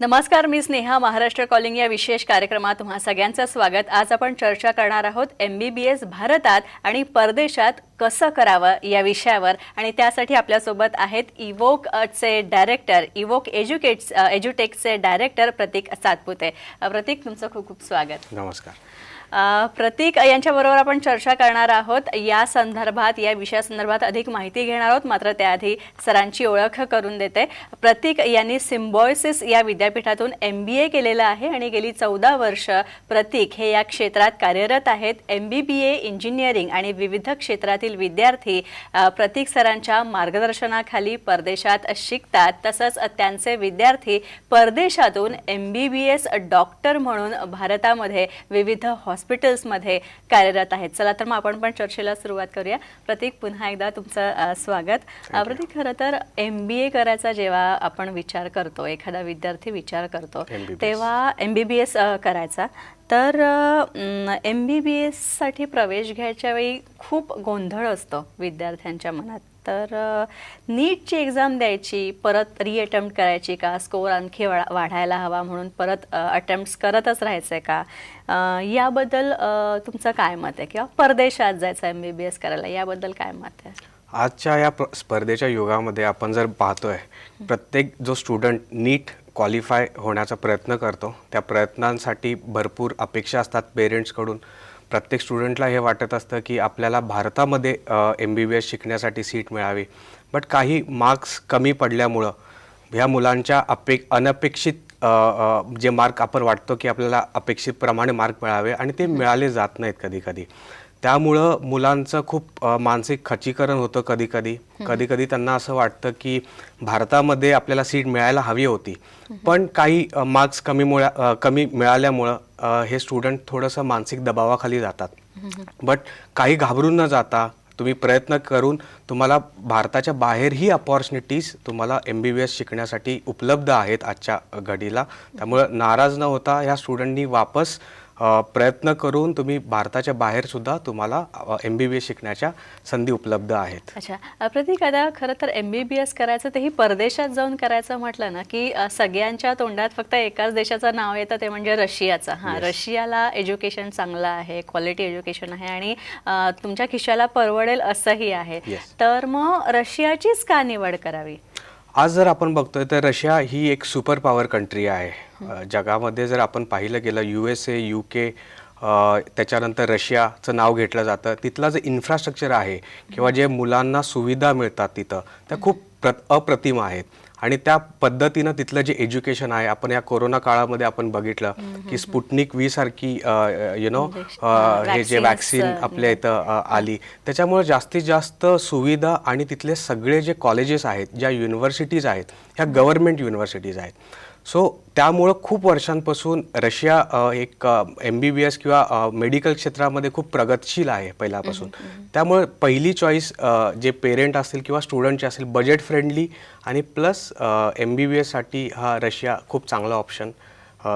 नमस्कार, मी स्नेहा. महाराष्ट्र कॉलिंग या विशेष कार्यक्रमात तुम्हा सगळ्यांचं स्वागत. आज आपण चर्चा करणार आहोत MBBS भारतात आणि परदेशात कसं करावं या विषयावर. आणि त्यासाठी आपल्यासोबत आहेत इवोकचे डायरेक्टर, इवोक एज्युटेकचे डायरेक्टर प्रतीक सातपुते. प्रतीक, तुमचं खूप खूप स्वागत. नमस्कार. प्रतीक यांच्याबरोबर आपण चर्चा करणार आहोत या संदर्भात, या विषयासंदर्भात अधिक माहिती घेणार आहोत. मात्र त्याआधी सरांची ओळख करून देते. प्रतीक यांनी सिम्बायोसिस या विद्यापीठातून MBA केलेलं आहे आणि गेली 14 वर्ष प्रतीक हे या क्षेत्रात कार्यरत आहेत. MBBA इंजिनिअरिंग आणि विविध क्षेत्रातील विद्यार्थी प्रतीक सरांच्या मार्गदर्शनाखाली परदेशात शिकतात. तसंच त्यांचे विद्यार्थी परदेशातून MBBS डॉक्टर म्हणून भारतामध्ये विविध हॉस्पिटल्समध्ये कार्यरत आहेत. चला तर मग आपण पण चर्चेला सुरुवात करूया. प्रतीक, पुन्हा एकदा तुमचं स्वागत. प्रतीक, खरं तर MBA करायचा जेव्हा आपण विचार करतो, एखादा विद्यार्थी विचार करतो तेव्हा MBBS करायचा, तर MBBS साठी प्रवेश घ्यायच्या वेळी खूप गोंधळ असतो विद्यार्थ्यांच्या मनात. तर नीटची एक्झाम द्यायची, परत रिअटेम्प्ट करायची का, स्कोअर आणखी वाढायला हवा म्हणून परत अटेम्प्ट्स करतच राहायचं का, याबद्दल तुमचं काय मत आहे? किंवा परदेशात जायचं MBBS करायला, याबद्दल काय मत आहे? आजच्या या स्पर्धेच्या युगामध्ये आपण जर पाहतोय, प्रत्येक जो स्टुडंट नीट क्वालिफाय होण्याचा प्रयत्न करतो, त्या प्रयत्नांसाठी भरपूर अपेक्षा असतात पेरेंट्सकडून. प्रत्येक स्टुडंटला हे वाटत असतं की आपल्याला भारतामध्ये MBBS शिकण्यासाठी सीट मिळावी. बट काही मार्क्स कमी पडल्यामुळं ह्या मुलांच्या अनपेक्षित जे मार्क आपण वाटतो की आपल्याला अपेक्षितप्रमाणे मार्क मिळावे आणि ते मिळाले जात नाहीत कधीकधी. त्यामुळं मुलांचं खूप मानसिक खच्चीकरण होतं. कधीकधी त्यांना असं वाटतं की भारतामध्ये आपल्याला सीट मिळायला हवी होती, पण काही मार्क्स कमी मिळाल्यामुळं हे स्टुडंट थोडंसं मानसिक दबावाखाली जातात. बट काही घाबरून न जाता तुम्ही प्रयत्न करून तुम्हाला भारताच्या बाहेरही अपॉर्च्युनिटीज तुम्हाला MBBS शिकण्यासाठी उपलब्ध आहेत आजच्या घडीला. त्यामुळं नाराज न होता ह्या स्टुडंटनी वापस प्रयत्न करून तुम्ही भारताच्या बाहेर सुद्धा तुम्हाला MBBS शिकण्याच्या संधी उपलब्ध आहेत. अच्छा प्रतीक, आता खरं तर MBBS करायचं तेही परदेशात जाऊन करायचं म्हटलं ना की सगळ्यांच्या तोंडात फक्त एकाच देशाचं नाव येतं, ते म्हणजे रशियाचं. रशियाला एज्युकेशन चांगलं आहे, क्वालिटी एज्युकेशन आहे आणि तुमच्या खिशाला परवडेल असंही आहे. तर मग रशियाचीच का निवड करावी? आज जर आपण बघतोय तर रशिया ही एक सुपर पॉवर कंट्री आहे. जगामध्ये जर आपण पाहिलं गेलं, USA, UK, त्याच्यानंतर रशियाचं नाव घेतलं जातं. तिथलं जे इन्फ्रास्ट्रक्चर आहे किंवा जे मुलांना सुविधा मिळतात तिथं, त्या खूप अप्रतिम आहेत. आणि त्या पद्धतीनं तिथलं जे एज्युकेशन आहे, आपण या कोरोना काळामध्ये आपण बघितलं की स्पुटनिक V सारखी हे जे वॅक्सिन आपल्या इथं आली, त्याच्यामुळे जास्तीत जास्त सुविधा आणि तिथले सगळे जे कॉलेजेस आहेत, ज्या युनिव्हर्सिटीज आहेत, ह्या गव्हर्नमेंट युनिव्हर्सिटीज आहेत. सो त्यामुळं खूप वर्षांपासून रशिया एक MBBS किंवा मेडिकल क्षेत्रामध्ये खूप प्रगतशील आहे पहिल्यापासून. त्यामुळे पहिली चॉईस जे पेरेंट असतील किंवा स्टुडंटचे असतील, बजेट फ्रेंडली आणि प्लस MBBS साठी हा रशिया खूप चांगला ऑप्शन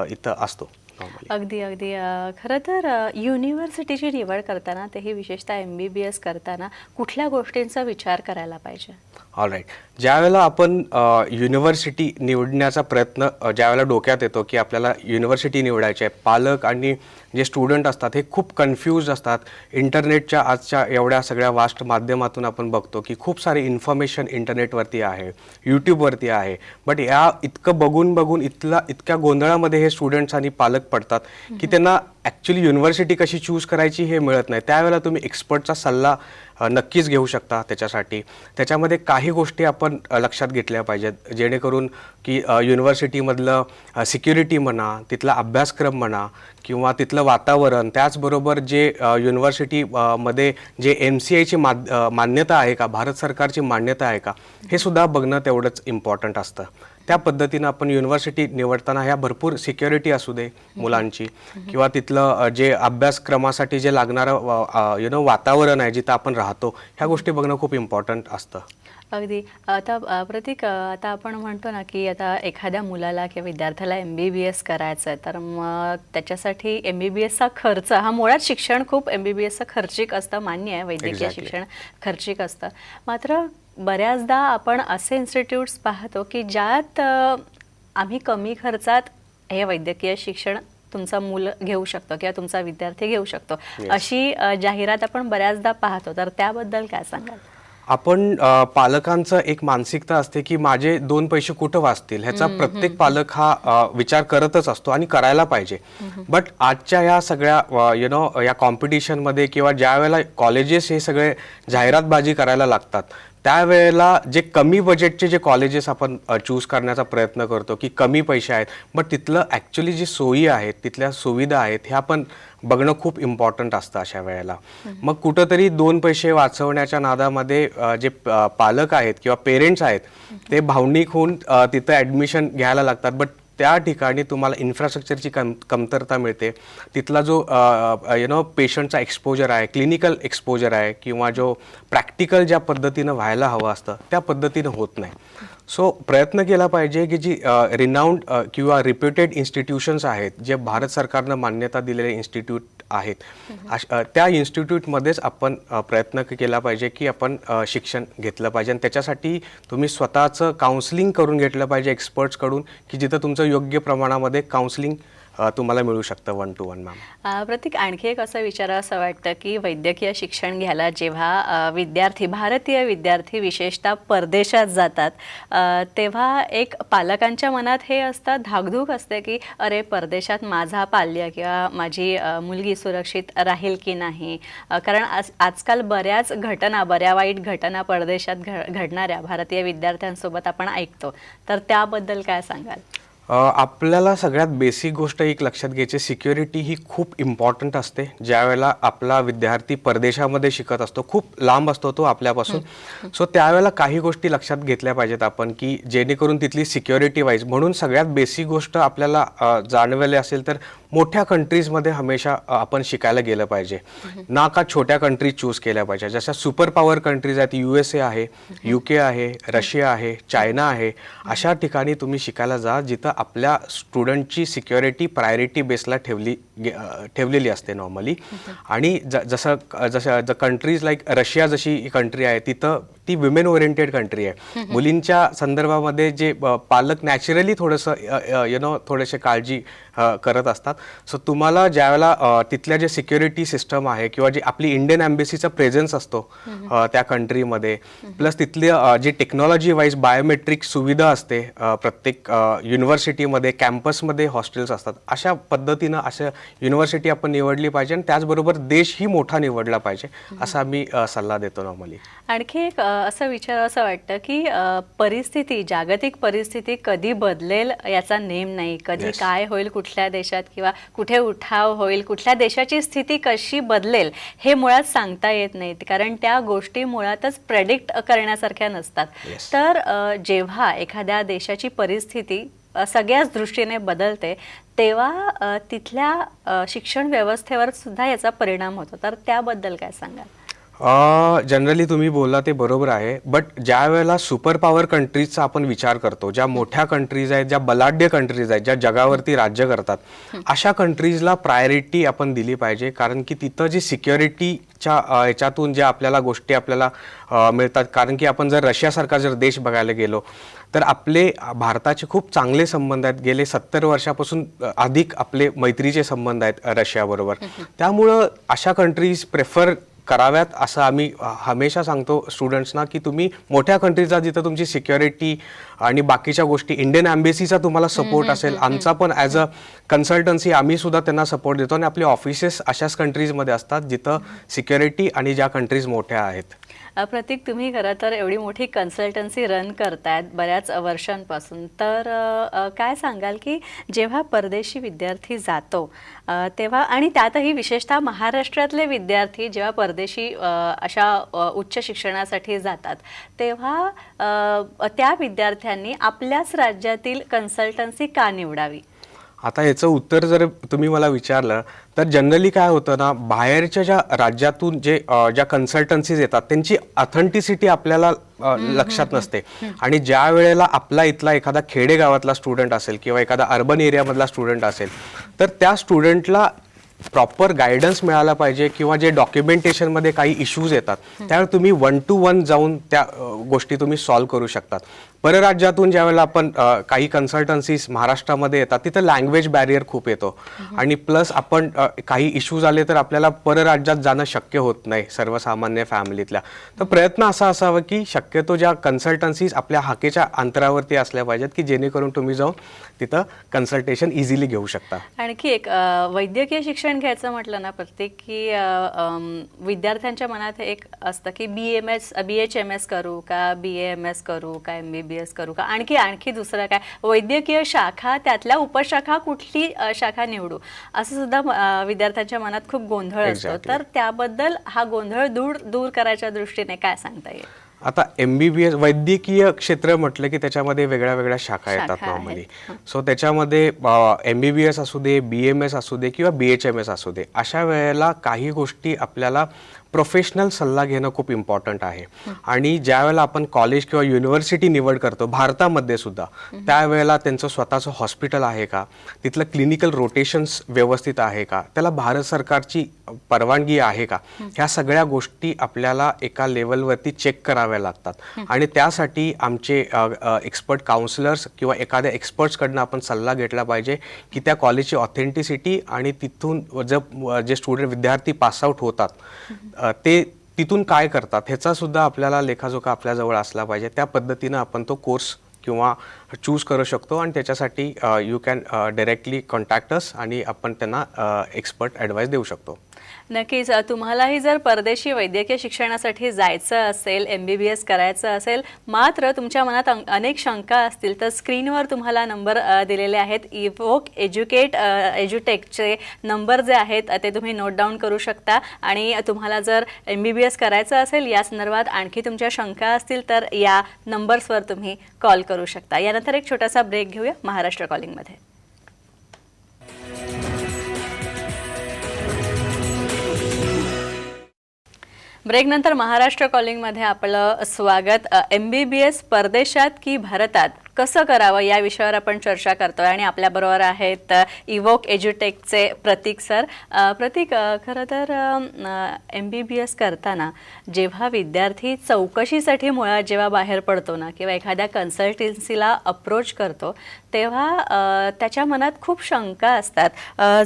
इथं असतो. अगदी अगदी. खरं तर युनिव्हर्सिटीची निवड करताना, तेही विशेषतः MBBS करताना कुठल्या गोष्टींचा विचार करायला पाहिजे? ऑलराईट, ज्यावेळेला आपण युनिव्हर्सिटी निवडण्याचा प्रयत्न ज्यावेळेला डोक्यात येतो की आपल्याला युनिव्हर्सिटी निवडायची आहे, पालक आणि जे स्टुडंट असतात हे खूप कन्फ्यूज असतात. इंटरनेटच्या आजच्या एवढ्या सगळ्या वास्ट माध्यमातून आपण बघतो की खूप सारी इन्फॉर्मेशन इंटरनेटवरती आहे, यूट्यूबवरती आहे. बट या इतकं बघून इतक्या गोंधळामध्ये हे स्टुडंट्स आणि पालक पडतात की त्यांना ॲक्च्युली युनिव्हर्सिटी कशी चूज करायची हे मिळत नाही. त्यावेळेला तुम्ही एक्सपर्टचा सल्ला नक्कीच घेऊ शकता त्याच्यासाठी. त्याच्यामध्ये काही गोष्टी आपण लक्षात घेतल्या पाहिजेत, जेणेकरून की युनिव्हर्सिटीमधलं सिक्युरिटी म्हणा, तिथला अभ्यासक्रम म्हणा किंवा तिथलं वातावरण, त्याचबरोबर जे युनिव्हर्सिटीमध्ये जे MCIची मान्यता आहे का, भारत सरकारची मान्यता आहे का, हे सुद्धा बघणं तेवढंच इम्पॉर्टंट असतं. त्या पद्धतीनं आपण युनिव्हर्सिटी निवडताना ह्या भरपूर सिक्युरिटी असू दे मुलांची किंवा तिथलं जे अभ्यासक्रमासाठी जे लागणारं वातावरण आहे जिथं आपण राहतो, ह्या गोष्टी बघणं खूप इम्पॉर्टंट असतं. अगदी. आता प्रतीक, आता आपण म्हणतो ना की आता एखाद्या मुलाला किंवा विद्यार्थ्याला MBBS करायचं आहे, तर मग त्याच्यासाठी MBBSचा खर्च, हा मुळात शिक्षण खूप MBBSचं खर्चिक असतं, मान्य आहे, वैद्यकीय शिक्षण खर्चिक असतं. मात्र बऱ्याचदा आपण असे इन्स्टिट्यूट्स पाहतो की ज्यात आम्ही कमी खर्चात हे वैद्यकीय शिक्षण तुमचा मूल घेऊ शकतो किंवा तुमचा विद्यार्थी घेऊ शकतो, अशी जाहिरात आपण बऱ्याचदा पाहतो, तर त्याबद्दल काय सांगाल? आपण पालकांचं एक मानसिकता असते की माझे 2 पैसे कुठं वाचतील ह्याचा प्रत्येक पालक हा विचार करतच असतो आणि करायला पाहिजे. बट आजच्या या सगळ्या या कॉम्पिटिशनमध्ये किंवा ज्या वेळेला कॉलेजेस हे सगळे जाहिरातबाजी करायला लागतात, त्यावेळेला जे कमी बजेटचे जे कॉलेजेस आपण चूज करण्याचा प्रयत्न करतो की कमी पैसे आहेत, बट तिथलं ॲक्च्युली जी सोयी आहेत, तिथल्या सुविधा आहेत, ह्या पण बघणं खूप इम्पॉर्टंट असतं अशा वेळेला. मग कुठंतरी 2 पैसे वाचवण्याच्या नादामध्ये जे पालक आहेत किंवा पेरेंट्स आहेत ते भावनिक होऊन तिथं ॲडमिशन घ्यायला लागतात. बट त्या ठिकाणी तुम्हाला इन्फ्रास्ट्रक्चरची कमतरता मिळते. तिथला जो पेशंटचा एक्सपोजर आहे, क्लिनिकल एक्सपोजर आहे किंवा जो प्रॅक्टिकल ज्या पद्धतीनं व्हायला हवं असतं त्या पद्धतीनं होत नाही. सो प्रयत्न केला पाहिजे की जी रिनाऊंड किंवा रिप्युटेड इन्स्टिट्यूशन्स आहेत, जे भारत सरकारनं मान्यता दिलेले इन्स्टिट्यूट आहेत, त्या इन्स्टिट्यूटमध्येच आपण प्रयत्न केला पाहिजे की आपण शिक्षण घेतलं पाहिजे. आणि त्याच्यासाठी तुम्ही स्वतःचं काउन्सिलिंग करून घेतलं पाहिजे एक्सपर्ट्सकडून, की जिथं तुमचं योग्य प्रमाणामध्ये काउन्सिलिंग तुम्हाला मिळू शकतं 1 to 1. मॅम, प्रतीक, आणखी एक असं विचारावं असं वाटतं की वैद्यकीय शिक्षण घ्यायला जेव्हा विद्यार्थी, भारतीय विद्यार्थी विशेषतः परदेशात जातात, तेव्हा एक पालकांच्या मनात हे असतं, धाकधूक असते की अरे परदेशात माझा पाल्य किंवा माझी मुलगी सुरक्षित राहील की नाही. कारण आजकाल बऱ्याच घटना, बऱ्या वाईट घटना परदेशात घडणाऱ्या भारतीय विद्यार्थ्यांसोबत आपण ऐकतो, तर त्याबद्दल काय सांगाल? आपल्याला सगळ्यात बेसिक गोष्ट एक लक्षात घ्यायची, सिक्युरिटी ही खूप इम्पॉर्टंट असते. ज्या वेळेला आपला विद्यार्थी परदेशामध्ये शिकत असतो, खूप लांब असतो तो आपल्यापासून. सो त्यावेळेला काही गोष्टी लक्षात घेतल्या पाहिजेत आपण, की जेणेकरून तिथली सिक्युरिटी वाईज. म्हणून सगळ्यात बेसिक गोष्ट आपल्याला जाणवली असेल तर मोठ्या कंट्रीजमध्ये हमेशा आपण शिकायला गेलं पाहिजे, ना का छोट्या कंट्रीज चूज केल्या पाहिजे. जशा सुपर पॉवर कंट्रीज आहेत, USA आहे, UK आहे, रशिया आहे, चायना आहे, अशा ठिकाणी तुम्ही शिकायला जा जिथं आपल्या स्टुडंटची सिक्युरिटी प्रायोरिटी बेसला ठेवलेली असते नॉर्मली. आणि जसं कंट्रीज लाईक रशिया जशी कंट्री आहे, तिथं ती विमेन ओरिएंटेड कंट्री आहे. मुलींच्या संदर्भामध्ये जे पालक नॅचरली थोडेसे काळजी करत असतात. सो तुम्हाला ज्यावेळेला तिथल्या जे सिक्युरिटी सिस्टम आहे किंवा जी आपली इंडियन एम्बेसीचा प्रेझेन्स असतो त्या कंट्रीमध्ये, प्लस तिथली जी टेक्नॉलॉजी वाईज बायोमेट्रिक सुविधा असते प्रत्येक युनिव्हर्सिटीमध्ये, कॅम्पसमध्ये हॉस्टेल्स असतात, अशा पद्धतीनं अशा युनिव्हर्सिटी आपण निवडली पाहिजे. आणि त्याचबरोबर देशही मोठा निवडला पाहिजे असा मी सल्ला देतो नॉर्मली. आणखी एक असं विचारावं असं वाटतं की परिस्थिती, जागतिक परिस्थिती कधी बदलेल याचा नेम नाही. कधी काय होईल कुठल्या देशात किंवा कुठे उठाव होईल, कुठल्या देशाची स्थिती कशी बदलेल हे मुळात सांगता येत नाही, कारण त्या गोष्टी मुळातच प्रेडिक्ट करण्यासारख्या नसतात. तर जेव्हा एखाद्या देशाची परिस्थिती सगळ्याच दृष्टीने बदलते, तेव्हा तिथल्या शिक्षण व्यवस्थेवर सुद्धा याचा परिणाम होतो. तर त्याबद्दल काय सांगाल? जनरली तुम्ही बोलला ते बरोबर आहे. बट ज्या वेळेला सुपर पॉवर कंट्रीजचा आपण विचार करतो, ज्या मोठ्या कंट्रीज आहेत, ज्या बलाढ्य कंट्रीज आहेत, ज्या जगावरती राज्य करतात, अशा कंट्रीजला प्रायोरिटी आपण दिली पाहिजे. कारण की तिथं जी सिक्युरिटीच्या ह्याच्यातून ज्या आपल्याला गोष्टी आपल्याला मिळतात. कारण की आपण जर रशियासारखा जर देश बघायला गेलो तर आपले भारताचे खूप चांगले संबंध आहेत. गेले 70 वर्षापासून अधिक आपले मैत्रीचे संबंध आहेत रशियाबरोबर. त्यामुळं अशा कंट्रीज प्रेफर कराव्यात असं आम्ही हमेशा सांगतो स्टुडंट्सना, की तुम्ही मोठ्या कंट्रीजला जिथं तुमची सिक्युरिटी आणि बाकीच्या गोष्टी, इंडियन एम्बेसीचा तुम्हाला सपोर्ट असेल, आमचा पण ॲज अ कन्सल्टन्सी आम्ही सुद्धा त्यांना सपोर्ट देतो. आणि आपले ऑफिसेस अशाच कंट्रीजमध्ये असतात जिथं सिक्युरिटी आणि ज्या कंट्रीज मोठ्या आहेत. प्रतीक, तुम्ही खरं तर एवढी मोठी कन्सल्टन्सी रन करतायत बऱ्याच वर्षांपासून, तर काय सांगाल की जेव्हा परदेशी विद्यार्थी जातो तेव्हा, आणि त्यातही विशेषतः महाराष्ट्रातले विद्यार्थी जेव्हा परदेशी अशा उच्च शिक्षणासाठी जातात, तेव्हा त्या विद्यार्थ्यांनी आपल्याच राज्यातील कन्सल्टन्सी का निवडावी? आता याचं उत्तर जर तुम्ही मला विचारलं तर जनरली काय होतं ना, बाहेरच्या ज्या राज्यातून ज्या कन्सल्टन्सीज येतात त्यांची ऑथेंटिसिटी आपल्याला लक्षात नसते. आणि ज्या वेळेला आपला इथला एखादा खेडेगावातला स्टुडंट असेल किंवा एखादा अर्बन एरियामधला स्टुडंट असेल, तर त्या स्टुडंटला प्रॉपर गायडन्स मिळाला पाहिजे. किंवा जे डॉक्युमेंटेशनमध्ये काही इश्यूज येतात त्यावेळी तुम्ही 1 to 1 जाऊन त्या गोष्टी तुम्ही सॉल्व्ह करू शकतात. परराज्यातून ज्यावेळेला आपण काही कन्सल्टन्सीज महाराष्ट्रामध्ये येतात तिथं लँग्वेज बॅरियर खूप येतो आणि प्लस आपण काही इश्यूज आले तर आपल्याला परराज्यात जाणं शक्य होत नाही सर्वसामान्य फॅमिलीतल्या. तर प्रयत्न असा असावा की शक्यतो ज्या कन्सल्टन्सीज आपल्या हाकेच्या अंतरावरती असल्या पाहिजेत की जेणेकरून तुम्ही जाऊन तिथं कन्सल्टेशन इझिली घेऊ शकता. आणखी एक वैद्यकीय शिक्षण घ्यायचं म्हटलं ना प्रत्येक की विद्यार्थ्यांच्या मनात एक असतं की BHMS करू का BAMS करू का MBBS करू का आणखी दुसरं काय वैद्यकीय शाखा त्यातल्या उपशाखा कुठली शाखा निवडू असं सुद्धा विद्यार्थ्यांच्या मनात खूप गोंधळ असतो. तर त्याबद्दल हा गोंधळ दूर करायच्या दृष्टीने काय सांगता येईल? आता MBBS वैद्यकीय क्षेत्र म्हटलं की त्याच्यामध्ये वेगळ्या वेगळ्या शाखा येतात नॉर्मली. सो त्याच्यामध्ये MBBS असू दे, BMS असू दे किंवा BHMS असू दे, अशा वेळेला काही गोष्टी आपल्याला प्रोफेशनल सल्ला घेणं खूप इम्पॉर्टंट आहे. आणि ज्या वेळेला आपण कॉलेज किंवा युनिव्हर्सिटी निवड करतो भारतामध्ये सुद्धा त्यावेळेला त्यांचं स्वतःचं हॉस्पिटल आहे का, तिथलं क्लिनिकल रोटेशन्स व्यवस्थित आहे का, त्याला भारत सरकारची परवानगी आहे का, ह्या सगळ्या गोष्टी आपल्याला एका लेवलवरती चेक कराव्या लागतात. आणि त्यासाठी आमचे एक्सपर्ट काउन्सिलर्स किंवा एखाद्या एक्सपर्ट्सकडनं आपण सल्ला घेतला पाहिजे की त्या कॉलेजची ऑथेंटिसिटी आणि तिथून जे स्टुडंट विद्यार्थी पासआउट होतात ते तिथून काय करतात ह्याचा सुद्धा आपल्याला लेखाजोखा आपल्याजवळ असला पाहिजे. त्या पद्धतीनं आपण तो कोर्स किंवा चूज करू शकतो आणि त्याच्यासाठी यू कॅन डायरेक्टली कॉन्टॅक्ट अस आणि आपण त्यांना एक्सपर्ट ॲडवाईस देऊ शकतो. नक्कीच. तुम्हालाही जर परदेशी वैद्यकीय शिक्षणासाठी जायचं असेल, MBBS करायचं असेल, मात्र तुमच्या मनात अनेक शंका असतील तर स्क्रीनवर तुम्हाला नंबर दिलेले आहेत. इव्होक एज्युटेकचे नंबर जे आहेत ते तुम्ही नोट डाऊन करू शकता. आणि तुम्हाला जर MBBS करायचं असेल या संदर्भात आणखी तुमच्या शंका असतील तर या नंबर्सवर तुम्ही कॉल करू शकता. यानंतर एक छोटासा ब्रेक घेऊया महाराष्ट्र कॉलिंगमध्ये. ब्रेक नंतर महाराष्ट्र कॉलिंगमध्ये आपलं स्वागत. MBBS परदेशात की भारतात कसं करावं या विषयावर आपण चर्चा करतोय आणि आपल्याबरोबर आहेत इव्होक एज्युटेकचे प्रतीक सर. प्रतीक, खरं तर MBBS करताना जेव्हा विद्यार्थी चौकशीसाठी मुळात जेव्हा बाहेर पडतो ना किंवा एखाद्या कन्सल्टन्सीला अप्रोच करतो तेव्हा त्याच्या मनात खूप शंका असतात.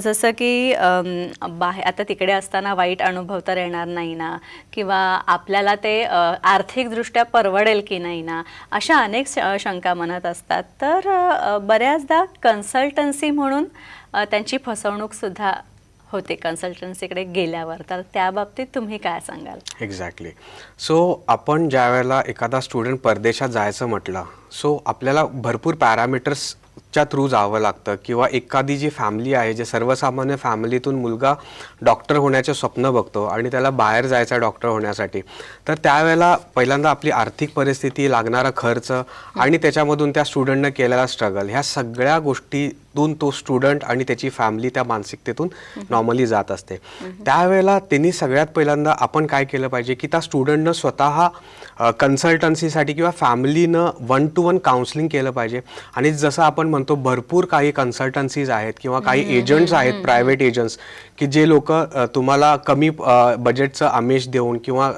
जसं की आता तिकडे असताना वाईट अनुभव तर येणार नाही ना, किंवा आपल्याला ते आर्थिकदृष्ट्या परवडेल की नाही ना, अशा अनेक शंका मनात असतात. तर बऱ्याचदा कन्सल्टन्सी म्हणून त्यांची फसवणूक सुद्धा होते कन्सल्टन्सीकडे गेल्यावर. तर त्या बाबतीत तुम्ही काय सांगाल? एक्झॅक्टली. सो आपण ज्या वेळेला एखादा स्टुडंट परदेशात जायचं म्हटलं सो आपल्याला भरपूर पॅरामीटर्सच्या थ्रू जावं लागतं. किंवा एखादी जी फॅमिली आहे, जे सर्वसामान्य फॅमिलीतून मुलगा डॉक्टर होण्याचे स्वप्न बघतो आणि त्याला बाहेर जायचं डॉक्टर होण्यासाठी, तर त्यावेळेला पहिल्यांदा आपली आर्थिक परिस्थिती, लागणारा खर्च आणि त्याच्यामधून त्या स्टुडंटनं केलेला स्ट्रगल, ह्या सगळ्या गोष्टीतून तो स्टुडंट आणि त्याची फॅमिली त्या मानसिकतेतून नॉर्मली जात असते. त्यावेळेला त्यांनी सगळ्यात पहिल्यांदा आपण काय केलं पाहिजे की त्या स्टुडंटनं स्वतः कन्सल्टन्सीसाठी किंवा फॅमिलीनं 1-to-1 काउन्सिलिंग केलं पाहिजे. आणि जसं आपण म्हणतो भरपूर काही कन्सल्टन्सीज आहेत किंवा काही एजंट्स आहेत, प्रायव्हेट एजंट्स, की जे लोक तुम्हाला कमी बजेटचं आमिष देऊन किंवा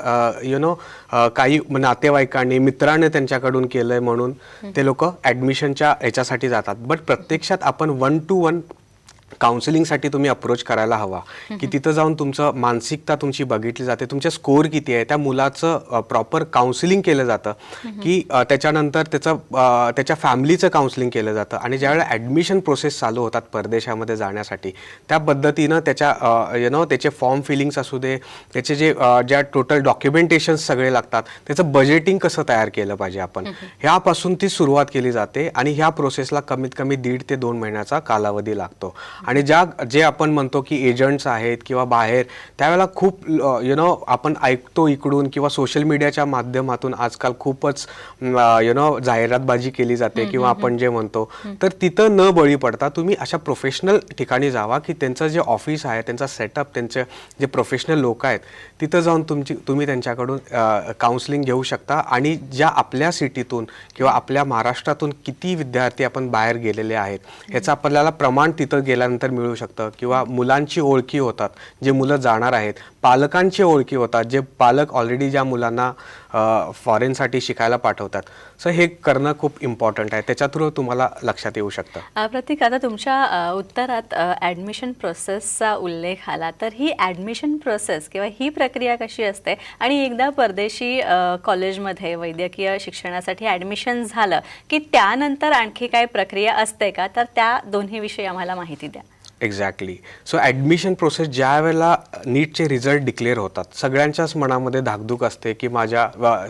काही नातेवाईकांनी मित्राने त्यांच्याकडून केलं आहे म्हणून ते लोक ॲडमिशनच्या ह्याच्यासाठी जातात. बट प्रत्यक्षात आपण 1-to-1 काउन्सिलिंगसाठी तुम्ही अप्रोच करायला हवा. की तिथं जाऊन तुमचं मानसिकता तुमची बघितली जाते, तुमचे स्कोअर किती आहे, त्या मुलाचं प्रॉपर काउन्सिलिंग केलं जातं. की त्याच्यानंतर त्याच्या फॅमिलीचं काउन्सिलिंग केलं जातं. आणि ज्यावेळेला ॲडमिशन प्रोसेस चालू होतात परदेशामध्ये जाण्यासाठी, त्या पद्धतीनं त्याचे फॉर्म फिलिंग्स असू दे, त्याचे ज्या टोटल डॉक्युमेंटेशन्स सगळे लागतात, त्याचं बजेटिंग कसं तयार केलं पाहिजे आपण, ह्यापासून ती सुरुवात केली जाते. आणि ह्या प्रोसेसला कमीत कमी 1.5 ते 2 महिन्याचा कालावधी लागतो. आणि जे आपण म्हणतो की एजंट्स आहेत किंवा बाहेर, त्यावेळेला खूप आपण ऐकतो इकडून किंवा सोशल मीडियाच्या माध्यमातून आजकाल खूपच जाहिरातबाजी केली जाते किंवा आपण जे म्हणतो, तर तिथं न बळी पडता तुम्ही अशा प्रोफेशनल ठिकाणी जावा की त्यांचं जे ऑफिस आहे, त्यांचा सेटअप, त्यांचे जे प्रोफेशनल लोक आहेत, तिथं जाऊन तुम्ही त्यांच्याकडून काउन्सिलिंग घेऊ शकता. आणि ज्या आपल्या सिटीतून किंवा आपल्या महाराष्ट्रातून किती विद्यार्थी आपण बाहेर गेलेले आहेत ह्याचं आपल्याला प्रमाण तिथं गेल्यानंतर त्यानंतर मिळू शकतं, किंवा मुलांची ओळखी होतात, जे मुलं जाणार आहेत, पालकांची ओळखी होतात, जे पालक ऑलरेडी ज्या मुलांना फॉरेनसाठी शिकायला पाठवतात. सो हे करणं खूप इम्पॉर्टंट आहे. त्याच्या थ्रू तुम्हाला लक्षात येऊ शकतं. प्रतीक, आता तुमच्या उत्तरात ॲडमिशन प्रोसेसचा उल्लेख आला, तर ही ॲडमिशन प्रोसेस किंवा ही प्रक्रिया कशी असते, आणि एकदा परदेशी कॉलेजमध्ये वैद्यकीय शिक्षणासाठी ॲडमिशन झालं की त्यानंतर आणखी काय प्रक्रिया असते का? तर त्या दोन्हीविषयी आम्हाला माहिती द्या. एक्झॅक्टली. सो ॲडमिशन प्रोसेस ज्या वेळेला नीटचे रिझल्ट डिक्लेअर होतात, सगळ्यांच्याच मनामध्ये धाकधूक असते की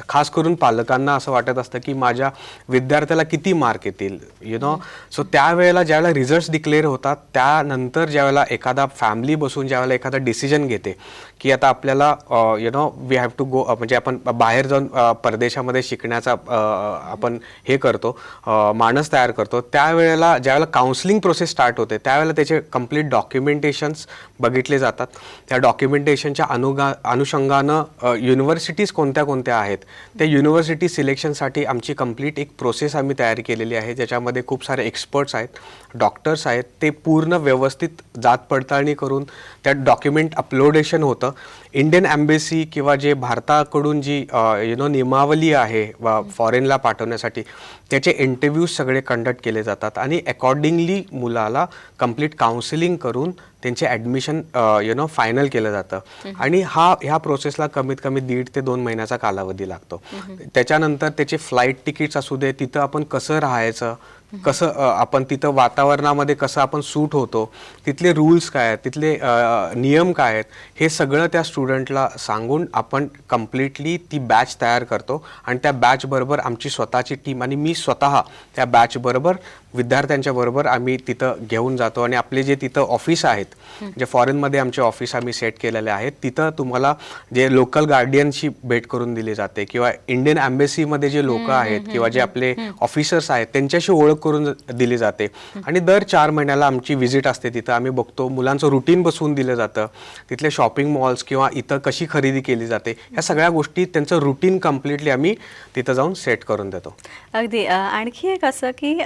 खास करून पालकांना असं वाटत असतं की माझ्या विद्यार्थ्याला किती मार्क येतील, सो त्यावेळेला ज्यावेळेला रिझल्ट्स डिक्लेअर होतात, त्यानंतर ज्यावेळेला एखादा फॅमिली बसून ज्यावेळेला एखादा डिसिजन घेते की आता आपल्याला वी हॅव टू गो, म्हणजे आपण बाहेर जाऊन परदेशामध्ये शिकण्याचा आपण हे करतो, मानस तयार करतो, त्यावेळेला ज्यावेळेला काउन्सिलिंग प्रोसेस स्टार्ट होते, त्यावेळेला त्याचे कंप्लीट डॉक्युमेंटेशन्स बघितले जातात. त्या डॉक्युमेंटेशनच्या अनुषंगानं युनिव्हर्सिटीज कोणत्या कोणत्या आहेत, त्या युनिव्हर्सिटी सिलेक्शनसाठी आमची कंप्लीट एक प्रोसेस आम्ही तयार केलेली आहे, ज्याच्यामध्ये खूप सारे एक्सपर्ट्स आहेत, डॉक्टर्स आहेत. ते पूर्ण व्यवस्थित जात पडताळणी करून त्यात डॉक्युमेंट अपलोडेशन होतं. इंडियन एम्बेसी किंवा जे भारताकडून जी नियमावली आहे फॉरेनला पाठवण्यासाठी, त्याचे इंटरव्ह्यूज सगळे कंडक्ट केले जातात आणि अकॉर्डिंगली मुलाला कंप्लीट काउन्सिलिंग करून त्यांचे ॲडमिशन फायनल केलं जातं. आणि ह्या प्रोसेसला कमीत कमी 1.5 ते 2 महिन्याचा कालावधी लागतो. त्याच्यानंतर त्याचे फ्लाईट तिकीट्स असू दे, तिथं आपण कसं राहायचं, कसं आपण तिथं वातावरणामध्ये कसं आपण सूट होतो, तिथले रूल्स काय आहेत, तिथले नियम काय आहेत, हे सगळं त्या स्टुडंटला सांगून आपण कम्प्लिटली ती बॅच तयार करतो. आणि त्या बॅचबरोबर आमची स्वतःची टीम आणि मी स्वतः त्या बॅचबरोबर विद्यार्थ्यांच्या बरोबर आम्ही तिथं घेऊन जातो. आणि आपले जे तिथं ऑफिस आहेत, जे फॉरेनमध्ये आमचे ऑफिस आम्ही सेट केलेले आहेत, तिथं तुम्हाला जे लोकल गार्डियनशी भेट करून दिली जाते, किंवा इंडियन एम्बेसीमध्ये जे लोक आहेत किंवा जे आपले ऑफिसर्स आहेत त्यांच्याशी ओळख करून दिली जाते. आणि दर 4 महिन्याला आमची व्हिजिट असते. तिथं आम्ही बघतो, मुलांचं रुटीन बसवून दिलं जातं, तिथले शॉपिंग मॉल्स किंवा इथं कशी खरेदी केली जाते, ह्या सगळ्या गोष्टी त्यांचं रुटीन कम्प्लिटली आम्ही तिथं जाऊन सेट करून देतो. अगदी. आणखी एक असं की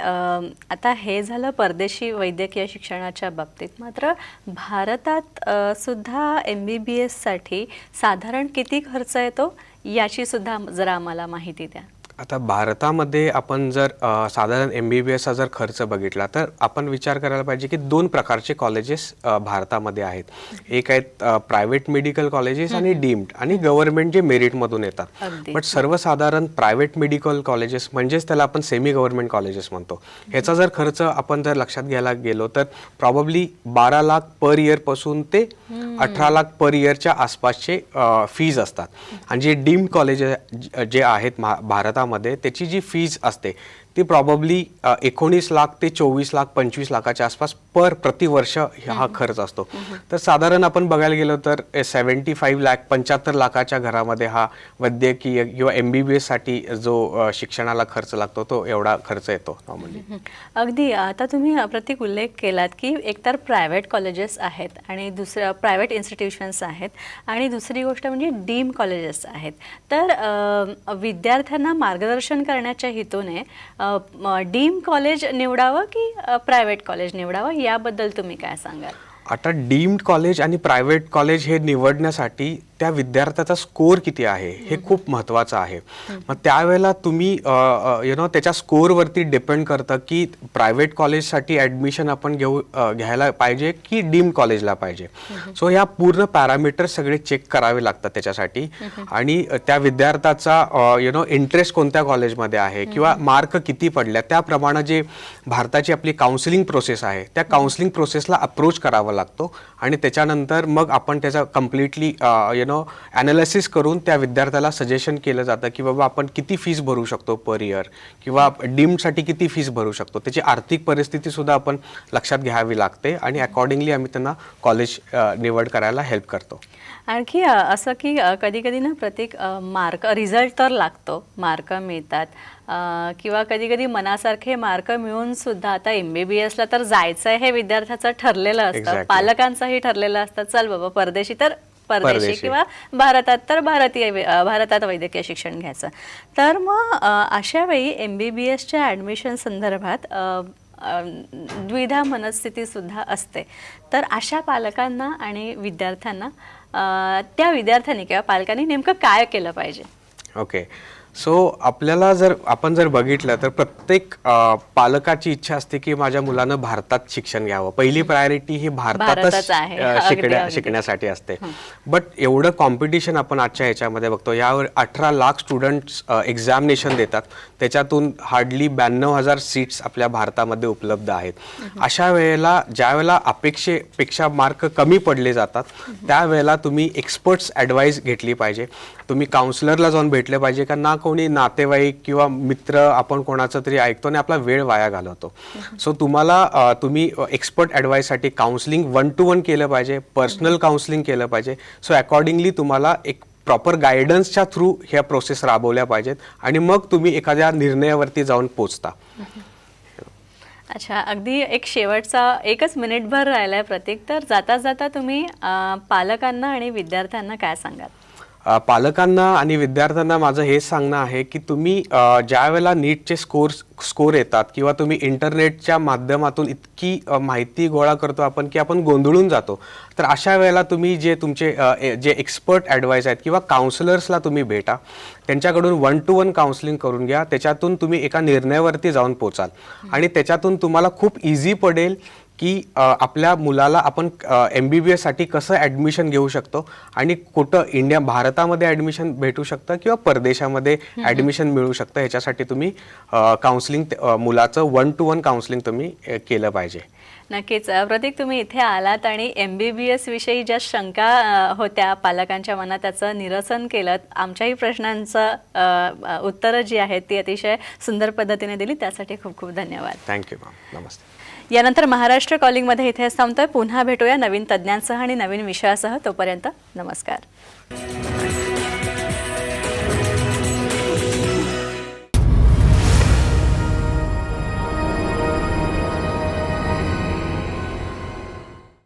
आता हे झालं परदेशी वैद्यकीय शिक्षणाच्या बाबतीत, मात्र भारतात सुद्धा MBBS साठी साधारण किती खर्च येतो याची सुद्धा जरा आम्हाला माहिती द्या. आता भारतामध्ये आपण जर साधारण MBBSचा जर खर्च बघितला तर आपण विचार करायला पाहिजे की 2 प्रकारचे कॉलेजेस भारतामध्ये आहेत. एक आहेत प्रायव्हेट मेडिकल कॉलेजेस आणि डीम्ड, आणि गव्हर्नमेंट जे मेरिटमधून येतात. बट सर्वसाधारण प्रायव्हेट मेडिकल कॉलेजेस म्हणजेच त्याला आपण सेमी गव्हर्नमेंट कॉलेजेस म्हणतो. ह्याचा जर खर्च आपण जर लक्षात घ्यायला गेलो तर प्रॉब्ली 12 लाख पर इयर पासून ते 18 लाख पर इयरच्या आसपासचे फीज असतात. आणि जे डीम्ड कॉलेजेस जे आहेत भारतामध्ये, त्याची जी फीज असते ती प्रॉबली 19 लाख ते 24 लाख 25 लाखाच्या आसपास प्रतिवर्ष हा खर्च असतो. तर साधारण आपण बघायला गेलो तर 75 लाख 75 लाखाच्या घरामध्ये हा वैद्यकीय किंवा MBBS साठी जो शिक्षणाला खर्च लागतो तो एवढा खर्च येतो नॉर्मली. अगदी. आता तुम्ही प्रतीक उल्लेख केलात की एकतर प्रायव्हेट कॉलेजेस आहेत आणि दुसरं प्रायव्हेट इन्स्टिट्यूशन्स आहेत, आणि दुसरी गोष्ट म्हणजे डीम कॉलेजेस आहेत. तर विद्यार्थ्यांना मार्गदर्शन करण्याच्या हेतूने डीम कॉलेज निवडावं की प्रायव्हेट कॉलेज निवडावं, याबद्दल तुम्ही काय सांगाल? आता डीम्ड कॉलेज आणि प्रायव्हेट कॉलेज हे निवडण्यासाठी त्या विद्यार्थ्याचा स्कोर किती आहे हे खूप महत्त्वाचं आहे. मग त्यावेळेला तुम्ही त्याच्या स्कोरवरती डिपेंड करतं की प्रायव्हेट कॉलेजसाठी ॲडमिशन आपण घ्यायला पाहिजे की डीम्ड कॉलेजला पाहिजे. सो ह्या पूर्ण पॅरामीटर सगळे चेक करावे लागतात त्याच्यासाठी. आणि त्या विद्यार्थ्याचा इंटरेस्ट कोणत्या कॉलेजमध्ये आहे किंवा मार्क किती पडल्या, त्याप्रमाणे जे भारताची आपली काउन्सिलिंग प्रोसेस आहे त्या काउन्सिलिंग प्रोसेसला अप्रोच करावा लागतो. आणि त्याच्यानंतर मग आपण त्याचा कम्प्लिटली ॲनालिसिस करून त्या विद्यार्थ्याला सजेशन केलं जातं की बाबा आपण किती फीस भरू शकतो पर इयर, किंवा डीमसाठी किती फीस भरू शकतो. त्याची आर्थिक परिस्थिती सुद्धा आपण लक्षात घ्यावी लागते आणि अकॉर्डिंगली आम्ही त्यांना कॉलेज निवड करायला हेल्प करतो. आणखी असं की कधी कधी ना प्रत्येक रिझल्ट तर लागतो, मार्क मिळतात, किंवा कधी कधी मनासारखे मार्क मिळून सुद्धा आता MBBSला तर जायचं हे विद्यार्थ्याचं ठरलेलं असतं, पालकांचंही ठरलेलं असतं, चल बाबा परदेशी तर परदेशी किंवा भारतात तर भारतात वैद्यकीय शिक्षण घ्यायचं. तर मग अशा वेळी MBBSच्या ॲडमिशन संदर्भात द्विधा मनस्थितीसुद्धा असते. तर अशा पालकांना आणि विद्यार्थ्यांना त्या विद्यार्थ्यांनी किंवा पालकांनी नेमकं काय केलं पाहिजे? ओके, सो आपल्याला आपण जर बघितलं तर प्रत्येक पालकाची इच्छा असते की माझ्या मुलानं भारतात शिक्षण घ्यावं. पहिली प्रायोरिटी ही भारतातच आहे. अगदी. शिकण्यासाठी असते. बट एवढं कॉम्पिटिशन आपण आजच्या ह्याच्यामध्ये बघतो. यावर 18 लाख स्टुडंट्स एक्झामिनेशन देतात. त्याच्यातून हार्डली 92,000 सीट्स आपल्या भारतामध्ये उपलब्ध आहेत. अशा वेळेला ज्यावेळेला अपेक्षेपेक्षा मार्क कमी पडले जातात त्यावेळेला तुम्ही एक्सपर्ट्स ॲडवाईस घेतली पाहिजे. तुम्ही काउन्सिलरला जाऊन भेटले पाहिजे का ना कोणी नातेवाईक किंवा मित्र आपण कोणाचं तरी ऐकतो आणि आपला वेळ वाया घालवतो. सो तुम्ही एक्सपर्ट ॲडवाईससाठी काउन्सिलिंग 1-to-1 केलं पाहिजे, पर्सनल काउन्सिलिंग केलं पाहिजे. सो अकॉर्डिंगली तुम्हाला एक प्रॉपर गायडन्सच्या थ्रू ह्या प्रोसेस राबवल्या पाहिजेत आणि मग तुम्ही एखाद्या निर्णयावरती जाऊन पोचता. अच्छा, अगदी एक शेवटचा एकच मिनिटभर राहिलाय प्रतीक. तर जाता जाता तुम्ही पालकांना आणि विद्यार्थ्यांना काय सांगाल? पालकांना आणि विद्यार्थ्यांना माझं हेच सांगणं आहे की तुम्ही ज्या वेळेला नीटचे स्कोर येतात किंवा तुम्ही इंटरनेटच्या माध्यमातून इतकी माहिती गोळा करतो आपण की आपण गोंधळून जातो. तर अशा वेळेला तुम्ही जे एक्सपर्ट ॲडवाईस आहेत किंवा काउन्सिलर्सला तुम्ही भेटा, त्यांच्याकडून 1-to-1 काउन्सिलिंग करून घ्या. त्याच्यातून तुम्ही एका निर्णयावरती जाऊन पोचाल आणि त्याच्यातून तुम्हाला खूप इझी पडेल की आपल्या मुलाला आपण MBBS साठी कसं ॲडमिशन घेऊ शकतो आणि कुठं भारतामध्ये ॲडमिशन भेटू शकतं किंवा परदेशामध्ये ॲडमिशन मिळू शकतं. ह्याच्यासाठी तुम्ही काउन्सिलिंग मुलाचं 1-to-1 काउन्सिलिंग तुम्ही केलं पाहिजे. नक्कीच प्रतीक, तुम्ही इथे आलात आणि MBBS विषयी ज्या शंका होत्या पालकांच्या मनात त्याचं निरसन केलं. आमच्याही प्रश्नांचं उत्तरं जी आहेत ती अतिशय सुंदर पद्धतीने दिली. त्यासाठी खूप खूप धन्यवाद. Thank you ma'am. नमस्ते. यानंतर महाराष्ट्र कॉलिंगमध्ये इथेच थांबतोय. पुन्हा भेटूया नवीन तज्ज्ञांसह आणि नवीन विषयासह. तोपर्यंत नमस्कार.